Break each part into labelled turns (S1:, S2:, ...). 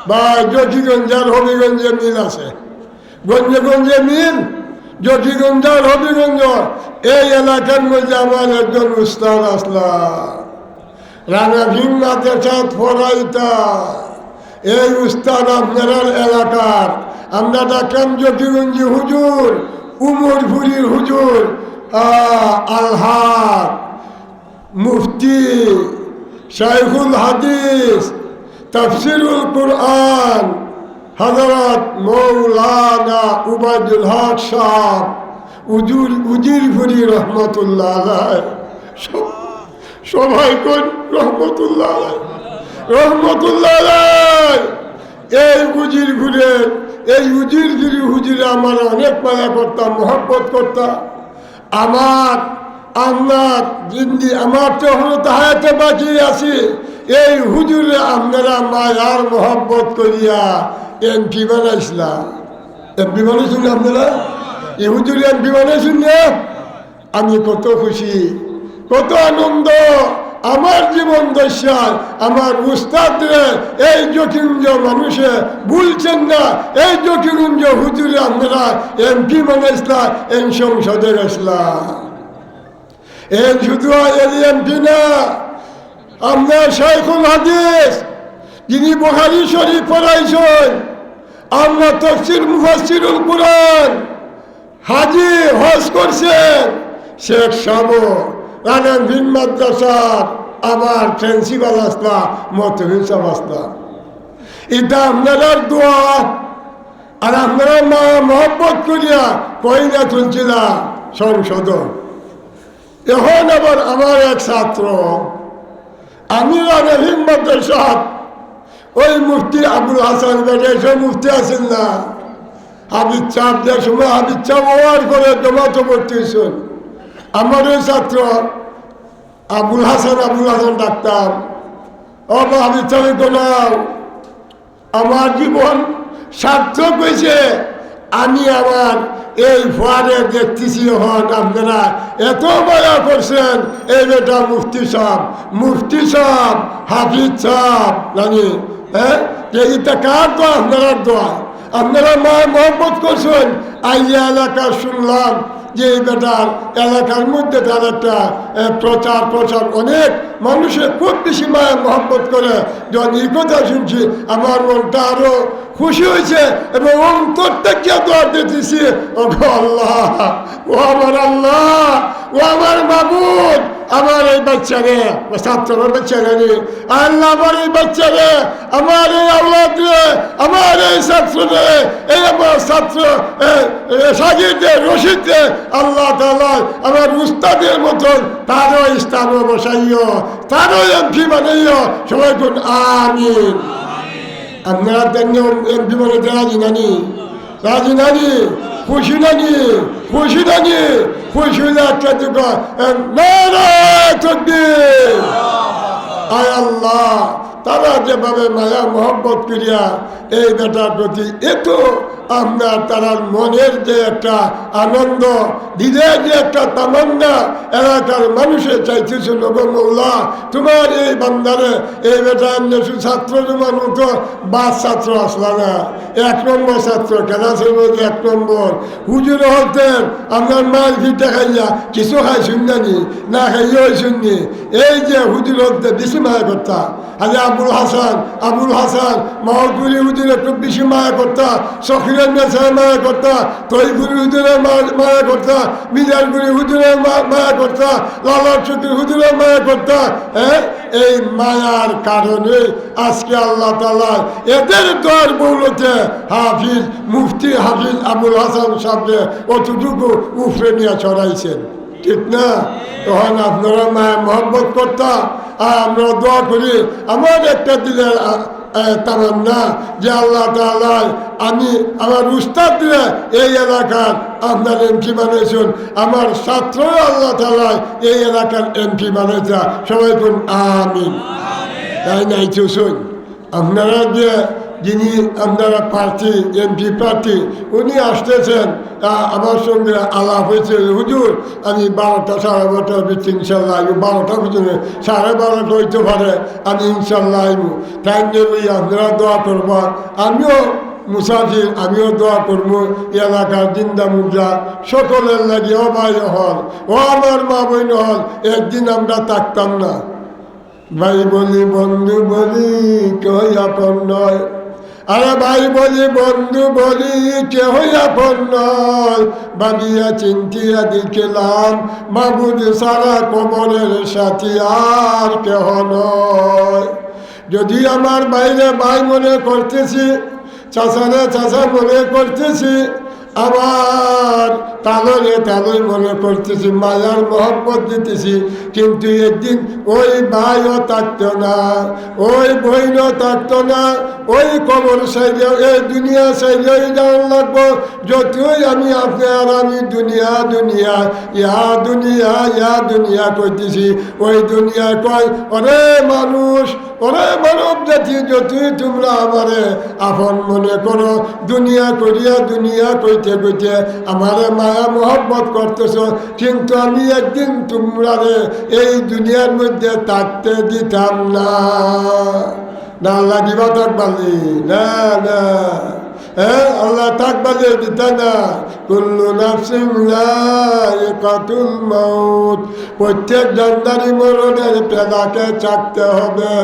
S1: বা জকিগঞ্জ আর হবিগঞ্জে মিল আছে, গঞ্জে গঞ্জে মিল, জকিগঞ্জ আর হবিগঞ্জ। এই এলাকার মধ্যে আমার একজন উস্তাদ আসলা, রানা ভীম মাদ্রাসাত পড়াইতা। এই উস্তাদ আপনার এলাকার, আমরা ডাকলাম জকিগঞ্জি হুজুর, উমরপুরীর হুজুর, আলহাদ মুফতি, শাইখুল হাদিস, তাফসিরুল কুরআন, হযরত মৌলানা উবাইদুল হক সাহেব উজিরপুরি রহমতুল্লাহ আলাইহি। সবাই কোন রহমতুল্লাহ আলাইহি, রহমতুল্লাহ আলাইহি। এই উজিরপুরের এই উজিরপুরি হুজুরে আমার অনেক মায়া করতাম, মহব্বত করতাম। আমার আমার তো এখনো তাহাতে বাকি আছি। এই হুজুরে আপনারা মায়ার মহব্বত করিয়া এমপি বানাইছিলাম। এমপি বানাইছেন আপনারা, এই হুজুরে এমপি বানাইছেন না? আমি কত খুশি, কত আনন্দ। আমার জীবন দশায় আমার উস্তাদরে এই জকিগঞ্জ মানুষে ভুলছেন না। এই জকিগঞ্জ হুজুরে আপনারা এমপি বানাইছিলাম, এই সংসদে গেছিলাম। এই শুধু এমপি না, আপনার শাইখুল হাদিস যিনি বুখারী শরীফ পড়াইছেন, আমরা তাফসীর মুফাসসিরুল কুরআন হাজি হজ করছেন, শেখ সাহেব রানা ভীম মাদ্রাসার আমার প্রিন্সিপাল আসলা, মতহিন সাহেব আসলা। এটা আপনার দোয়া আর আপনারা মা মহব্বত করিয়া কইনা তুলছিলাম সংসদ। এখন আবার আমার এক ছাত্র, আমি রানা ভীম মাদ্রাসার ওই মুফতি আবুল হাসান বেটা মুফতি আছেন না, হাবিজ চাপ যে সময় হাবিজ চাপ ওয়ার করে জমাতে ভর্তি হয়েছেন। আমার ওই ছাত্র আবুল হাসান ডাকতাম, ও হাবিজ চাপে গোলাও, আমার জীবন সার্থক হয়েছে। আমি আমার এই ফোয়ারে দেখতেছি হন আপনারা এত মায়া করছেন। এই বেটা মুফতি সাহেব হাফিজ সাহেব জানি, হ্যাঁ এইটা কার দোয়া? আপনার দোয়া। আপনারা মা মহব্বত করছেন। আইয়া এলাকা শুনলাম যে এই বেটার এলাকার মধ্যে তার একটা প্রচার অনেক মানুষের খুব বেশি মায়া মহব্বত করে। যখন এই কথা শুনছি আমার মনটা আরো খুশি হয়েছে এবং অন্তর থেকে দোয়া দিতেছি, ও আল্লাহ, ও আমার আল্লাহ, ও আমার মাবুদ, আমার এই বাচ্চারে, ছাত্রের বাচ্চারে, আল্লাহ আমার এই বাচ্চারে, আমার এই আওলাদ রে, আমার এই ছাত্রে, এই আমার ছাত্র সাগিরদের রশিদে আল্লাহ তাআলা আমার উস্তাদের মতন তারও স্থানও বসাইও, তারও এমপি বানাইও। সবাই কোন আমিন। আপনারা এমপি বানাইতে রাজি নানি? রাজি নানি? খুশি নানি? খুশি নানি? খুশি হলে একটা দুটো নারায়ে তাকবীর। আয় আল্লাহ, তারা যেভাবে মায়া মহব্বত করিয়া এই বেটার প্রতি এত আপনার তারার মনের যে একটা আনন্দ, দিদের যে একটা তামান্না, এলাকার মানুষের চাইতেছে নগর মৌলা তোমার এই বান্দারে এই বেটা এমনি ছাত্র মানুষ তো বাস ছাত্র আসলা না, 1 নম্বর ছাত্র ক্লাসের মধ্যে 1 নম্বর। হুজুর হতেন আপনার মায়ের ভিটা খাইয়া কিছু খাই শুননি, না খাইয়াও শুননি। এই যে হুজুর হতে বেশি মায়া করতা, আজ আবুল হাসান মহলপুরি হুজুরে খুব বেশি মায়া করতা, সখিরের মেসায় মায়া করতা, তৈপুরি হুজুরে মায়া করতা, মিজারপুরি হুজুরে মায়া করতা, লালার চুকির হুজুরে মায়া করতা। হ্যাঁ, এই মায়ার কারণে আজকে আল্লাহ তাআলা এদের দোয়ার বৌলতে মুফতি হাফিজ আবুল হাসান সাহেবকে অতটুকু উফরে নিয়ে ছড়াইছেন, ঠিক না? তখন আপনারা মায়া মহব্বত করতা, আর আমরা দোয়া করি। আমার একটা দিলের তামান্না যে আল্লাহ তাআলা আমি আমার উস্তাদ দিয়ে এই এলাকার আপনার এমপি বানাইছেন, আমার ছাত্র আল্লাহ তাআলা এই এলাকার এমপি বানাইছে। সবাই কোন আমিন। তাই নাই চুষুন আপনারা যে যিনি আপনারা প্রার্থী এমপি প্রার্থী উনি আসতেছেন। আমার সঙ্গে আলাপ হয়েছে, হুজুর আমি 12টা 12:30 ভিতরে ইনশাল্লাহ আইব, 12টা ভিতরে 12:30 হইতে পারে, আমি ইনশাল্লাহ আইব। তাই ওই আপনারা দোয়া করবা, আমিও মুসাফির, আমিও দোয়া করবো এলাকার জিন্দা মুদ্রা সকলের লাগে। ও ভাই হল, ও আমার মা বোন হল, একদিন আমরা থাকতাম না। ভাই বলি বন্ধু বলি কেউ আপন নয়, আরে ভাই বলি বন্ধু বলি কেহ আপন নয়। ভাবিয়া চিন্তিয়া দেখলাম মাবুদ সারা কবরের সাথী আর কেহ নয়। যদি আমার বাইরে ভাই মনে করতেছি, চাচারে চাচা মনে করতেছি, আবার তালরে তালই মনে করতেছি, মায়ার মহব্বত দিতেছি, কিন্তু একদিন ওই ভাইও থাকতো না, ওই বইনও থাকতো না, ওই কবর সাইডে এই দুনিয়া সাইডেই যাওয়ার লাগবো। যতই আমি আপনি আর আমি দুনিয়া দুনিয়া ইয়া দুনিয়া ইয়া দুনিয়া কইতেছি, ওই দুনিয়া কয় ওরে মানুষ, ওরে মানব জাতি, যতই তোমরা আমারে আপন মনে করো, দুনিয়া করিয়া দুনিয়া কইতে কইতে আমারে মায়া মহব্বত করতেছ, কিন্তু আমি একদিন তোমরা এই দুনিয়ার মধ্যে থাকতে দিতাম না। না আল্লাহ দিবা থাকবালি, না না, হ্যাঁ আল্লাহ থাকবালি দিতা না। কুল্লু নাফসিন যায়িকাতুল মাউত, প্রত্যেক জানদারি মরণের পেদাকে চাকতে হবে।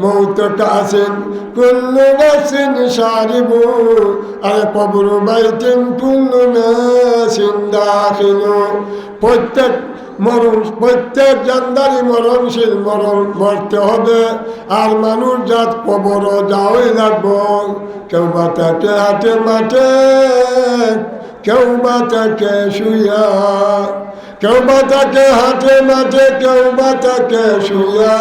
S1: মৌত কাসিন কুল্লু নাফসিন শারিবু, আরে কবরু বাইতিন কুল্লু নাসিন দাখিলু। প্রত্যেক জানদারি মরণশীল, মরণ মরতে হবে। আর মানুষ জাত কবর যাওয়াই লাগবো। কেউ বা তাকে হাতে মাঠে, কেউ বা তাকে শুয়া, কেউ বা তাকে হাতে মাঠে, কেউ বা তাকে শুয়া।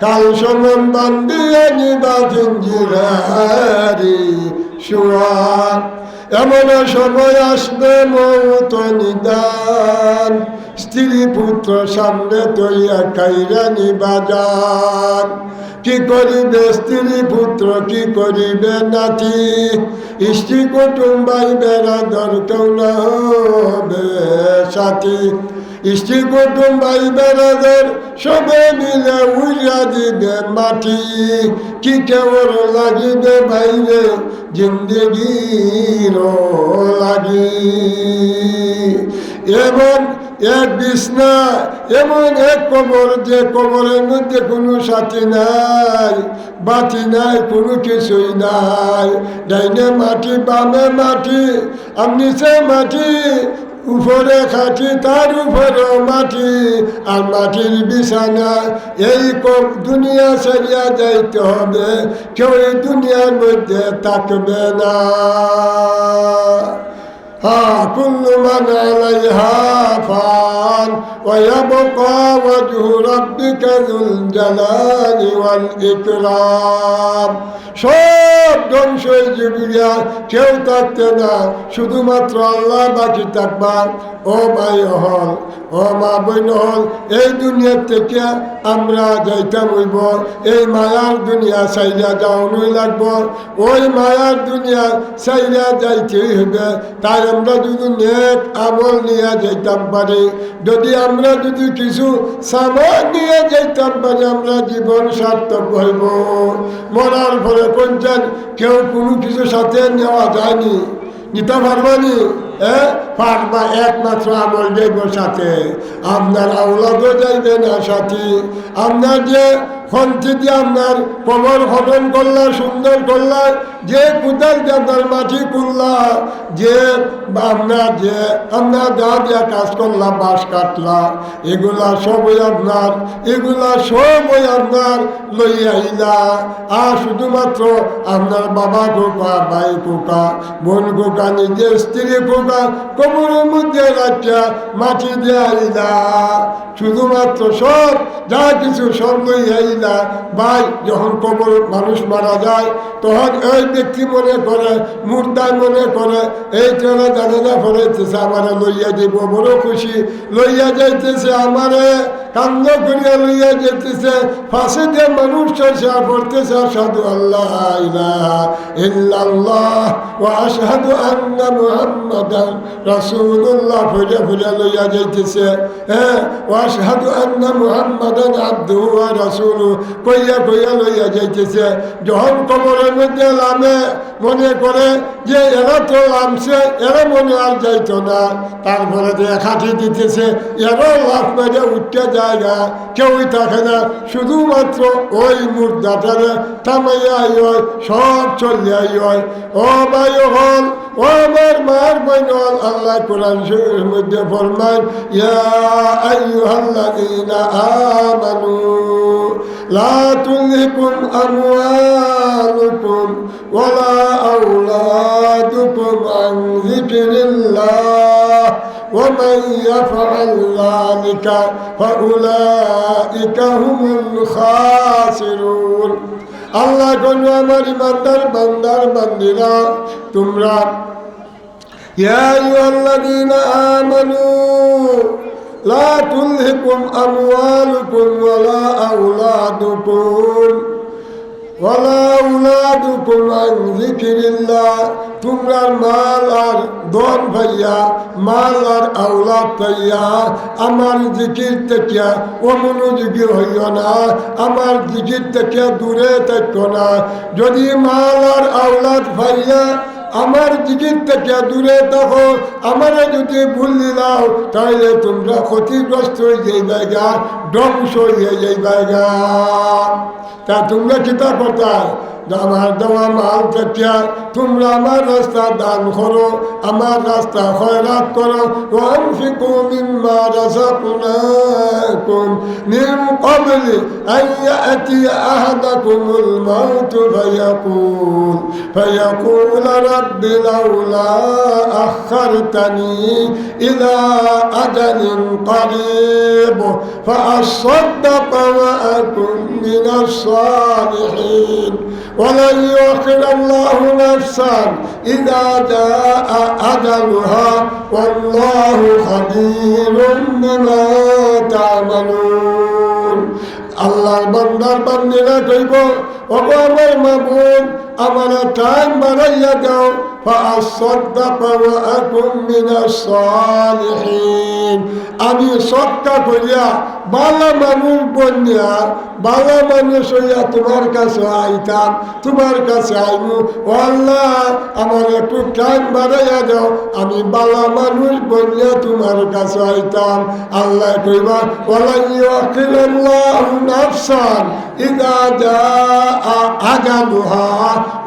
S1: কাল সমান বান্ধিয়ে নিবা জিঞ্জিরারি শুয়া। এমন সময় আসবে মৌত নিদান, স্ত্রী পুত্র সামনে তৈয়া কাইরা নিবাজান। কি করিবে স্ত্রী পুত্র, কি করিবে নাতি, স্ত্রী কুটুম ভাই বেড়াদর কেউ না হবে সাথী। স্ত্রী কুটুম ভাই বেড়াদর সবে মিলে উড়িয়া দিবে মাটি। কি কেমন লাগিবে বাইরে জিন্দগির লাগি। এমন এক বিছনা, এমন এক কবর, যে কবরের মধ্যে কোনো সাথী নাই, বাতি নাই, কোনো কিছুই নাই। ডাইনে মাটি, বামে মাটি, আর নিচে মাটি, উপরে খাটি, তার উপরেও মাটি, আর মাটির বিছানা। এই দুনিয়া ছাড়িয়া যাইতে হবে, কেউ এই দুনিয়ার মধ্যে থাকবে না। كل من عليها فان ويبقى وجه ربك ذو الجلال والإكرام। সব ধ্বংস হয়ে যাবে, কেউ থাকতে না, শুধুমাত্র আল্লাহ বাকি থাকবা। ও ভাই হল, ও মা বোন হল, এই দুনিয়ার থেকে আমরা যাইতাম হইব, এই মায়ার দুনিয়া সাইরা যাওয়ানোই লাগবো। ওই মায়ার দুনিয়া সাইরা যাইতেই হবে। তাই আমরা যদি নেক আমল নিয়ে যাইতাম পারি, যদি আমরা যদি কিছু সামান নিয়ে যাইতাম পারি, আমরা জীবন সার্থক হইব। মরার পরে কোনজন কেউ কোনো কিছু সাথে নেওয়া যায়নি, নিতে পারবানি, পারবা, একমাত্র আমল যাইব সাথে। আপনার আওলাদও যাইবে না সাথী। আপনার যে খন্তি দিয়ে আপনার কবর খনন করলা, সুন্দর করলা, যে কোদাল দিয়ে আপনার মাটি করলা, যে আপনার দা দিয়া কাজ করলা, বাঁশ কাটলা, এগুলা সবই আপনার, এগুলা সবই আপনার লই আইলা। আর শুধুমাত্র আপনার বাবা কোকা, ভাই কোকা, বোন কোকা, নিজের স্ত্রী কোকা কবরের মধ্যে রাখিয়া মাটি দিয়ে আইলা। শুধুমাত্র সব যা কিছু সব লই আইলা। ভাই যখন কবর মানুষ মারা যায়, তখন ওই ব্যক্তি মনে করে, মুর্দায় মনে করে, এই চলে জানাজা ফলাইতেছে, আমারে লইয়া দিব, বড় খুশি, লইয়া যাইতেছে আমারে, কান্দ করিয়া লইয়া যেতেছে, ফাঁসে দিয়ে মানুষ চর্চা পড়তেছে আশহাদু আল্লাহ ইলাহা ইল্লাল্লাহ ওয়া আশহাদু আন্না মুহাম্মাদান রাসূলুল্লাহ ফুজা ফুজা লইয়া যাইতেছে। হ্যাঁ, ওয়া আশহাদু আন্না মুহাম্মাদান আবদুহু ওয়া রাসূলুহু কইয়া কইয়া লইয়া যাইতেছে। যখন কবরের মধ্যে লামে মনে করে যে এরা তো লামছে, এরা মনে আর যাইতো না, তারপরে যে খাটি দিতেছে, এরাও লাফ মেরে উঠতে যায় না, কেউই থাকে না, শুধুমাত্র ওই মুর্দাটারে থামাইয়া হয়, সব চলিয়াই হয়। ও ভাই হল, ও আমার মার বইন হল, আল্লাহ কোরআন শরীফের মধ্যে ফরমান, ইয়া আইয়ুহাল্লাযীনা আমানু লা তুলহিকুম আমওয়ালুকুম ওয়ালা আওলাদুকুম আন যিকরিল্লাহ ومن يفعل ذلك فأولئك هم الخاسرون। আল্লাহ কোন আমার ইমানদার বান্দার বান্দিরা, তোমরা ইয়া আইয়ুহাল্লাযীনা আমানু লা তুলহিকুম আমওয়ালুকুম ওয়ালা আওলাদুকুম আন যিকরিল্লাহ, তোমরা মাল আর ধন পাইয়া, মাল আর আওলাদ পাইয়া আমার জিকির থেকে অমনোযোগী হইও না, আমার জিকির থেকে দূরে থাকো না। যদি মাল আর আওলাদ পাইয়া আমার জিকির থেকে দূরে থাকো, আমারে যদি ভুলি দাও, তাহলে তোমরা ক্ষতিগ্রস্ত হয়ে যাইবা, ধ্বংস হয়ে যাইবা। তা তোমরা কিতা কোথায় আমার দেওয়া মাল থেকে তোমরা আমার রাস্তা দান করো, আমার রাস্তা খয়রাত করো। ওয়ানফিকু মিম্মা রাযাকনাকুম মিন ক্বাবলি আন ইয়াতিয়া আহাদাকুমুল মাউতু ফায়াকুল রাব্বি লাউলা আখারতানি ইলা আজালিন ক্বারীব ফাআসাদদাকা ওয়া আকুন মিনাস সালিহিন। ولن يؤخر الله نفسا إذا جاء أجلها والله خبير بما تعملون। আল্লাহর বান্দার বান্দিরা কইব, ওগো আমার মাবুদ, আমার টাইম বাড়াইয়া দাও, ফাআসাদদাকা ওয়া আকুন মিনাস সালিহিন। আমি সদকা করিয়া ভালো মানুষ বনিয়া, ভালো মানুষ হইয়া তোমার কাছে আইতাম, তোমার কাছে আইমু। ও আল্লাহ, আমার একটু টাইম বাড়াইয়া দাও, আমি ভালো মানুষ বনিয়া তোমার কাছে আইতাম। আল্লাহ কইবা, ওয়ালা ইউআখিরুল্লাহু নাফসান ইযা জাআ আজালুহা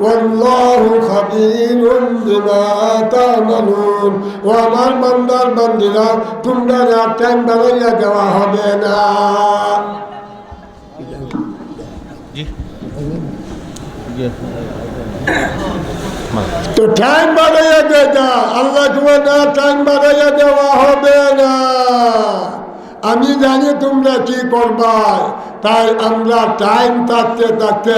S1: ওয়াল্লাহু খাবীরুন বিমা তা'মালুন। ও আমার বান্দার বান্দিরা, তোমরা টাইম বাড়াইয়া দেওয়া হবে না। তো টাইম বাড়াইয়া দেয়, আল্লাহ তোমার না টাইম বাড়াইয়া দেওয়া হবে না। আমি জানি তোমরা কি করবা, তাই আমরা টাইম থাকতে থাকতে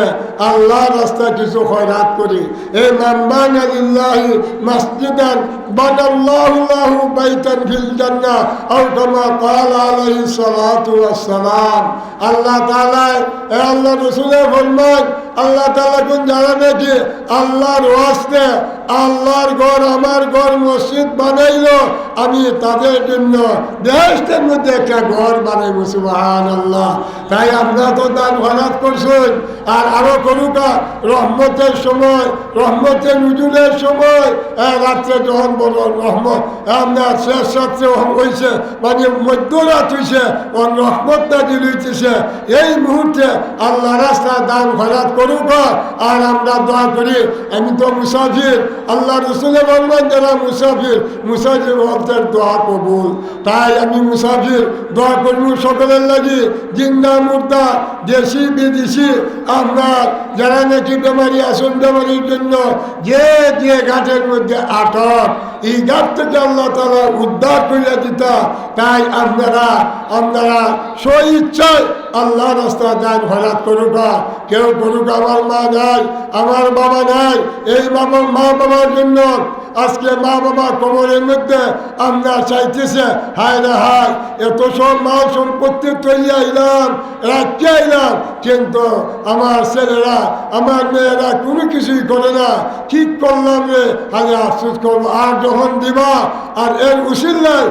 S1: আল্লাহ রাস্তা কিছু খয়রাত করি। এই মান বানা লিল্লাহি মাসজিদান বানাল্লাহু লাহু বাইতান ফিল জান্নাহ আও কামা ক্বালা আলাইহিস সালাতু ওয়াস সালাম। আল্লাহ তাআলা আল্লাহ রাসূলের ফরমান, আল্লাহ তাআলা কোন জানা নাকি আল্লাহর ওয়াস্তে আল্লাহর ঘর, আমার ঘর মসজিদ বানাইলো, আমি তাদের জন্য বেহেশতের মধ্যে একটা ঘর বানাইবো। সুবহানাল্লাহ। তাই আমরা তো দান খয়রাত করছেন, আর আরো করুকা রহমতের সময়, রহমতের নুজুলের সময়, রাত্রে যখন বড় রহমত আপনার শেষ রাত্রে হয়েছে, মানে মধ্যরাত হয়েছে, রহমত নাজিল হইতেছে, এই মুহূর্তে আল্লাহ রাস্তা দান খয়রাত করুকা। আর আমরা দোয়া করি, আমি তো মুসাফির, আল্লাহ রসুলের বলবেন যারা মুসাফির, মুসাফির ভক্তের দোয়া কবুল। তাই আমি মুসাফির দোয়া করবো সকলের লাগি, জিন্দা মুর্দা, দেশি বিদেশি, আপনার যারা নাকি বেমারি আসন, বেমারির জন্য যে যে ঘাটের মধ্যে আটক, এই ঘাট থেকে আল্লাহ তাআলা উদ্ধার করিয়া দিতা। তাই আপনারা স্ব ইচ্ছায় আল্লাহ রাস্তা দান খয়রাত করুকা। কেউ করুক, আমার মা নাই, আমার বাবা নাই, এই মা বাবার জন্য আজকে মা বাবা কবরের মধ্যে আমরা চাইতেছে হায় রে হায় এত সব মাল সম্পত্তি তৈরি আইলাম রাখতে আইলাম, কিন্তু আমার ছেলেরা আমার মেয়েরা কোনো কিছুই করে না, ঠিক করলাম রে আগে আফসোস করবো। আর যখন দিবা আর এর উসিল্লায়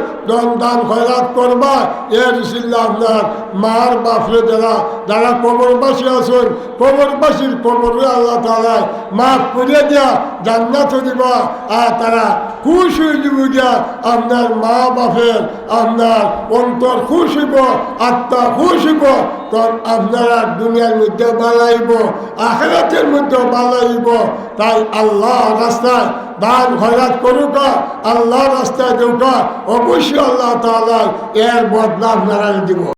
S1: দান খয়রাত করবা, এর উসিল্লা আপনার মার বাপরে যারা কবরবাসী আছেন কবরবাসীর কবরে আল্লাহ তাআলা মাফ করে দিয়া জান্নাত দিবা, আর তারা খুশ হয়ে দিব গিয়া আপনার মা বাপের আপনার অন্তর খুশ হইব, আত্মা খুশ হইব, তখন আপনারা দুনিয়ার মধ্যে বালাইব আখিরাতের মধ্যে বালাইব। তাই আল্লাহ রাস্তায় দান খয়রাত করুকা, আল্লাহ রাস্তায় দেউকা, অবশ্যই আল্লাহ তাআলা এর বদলা আপনারা দিব।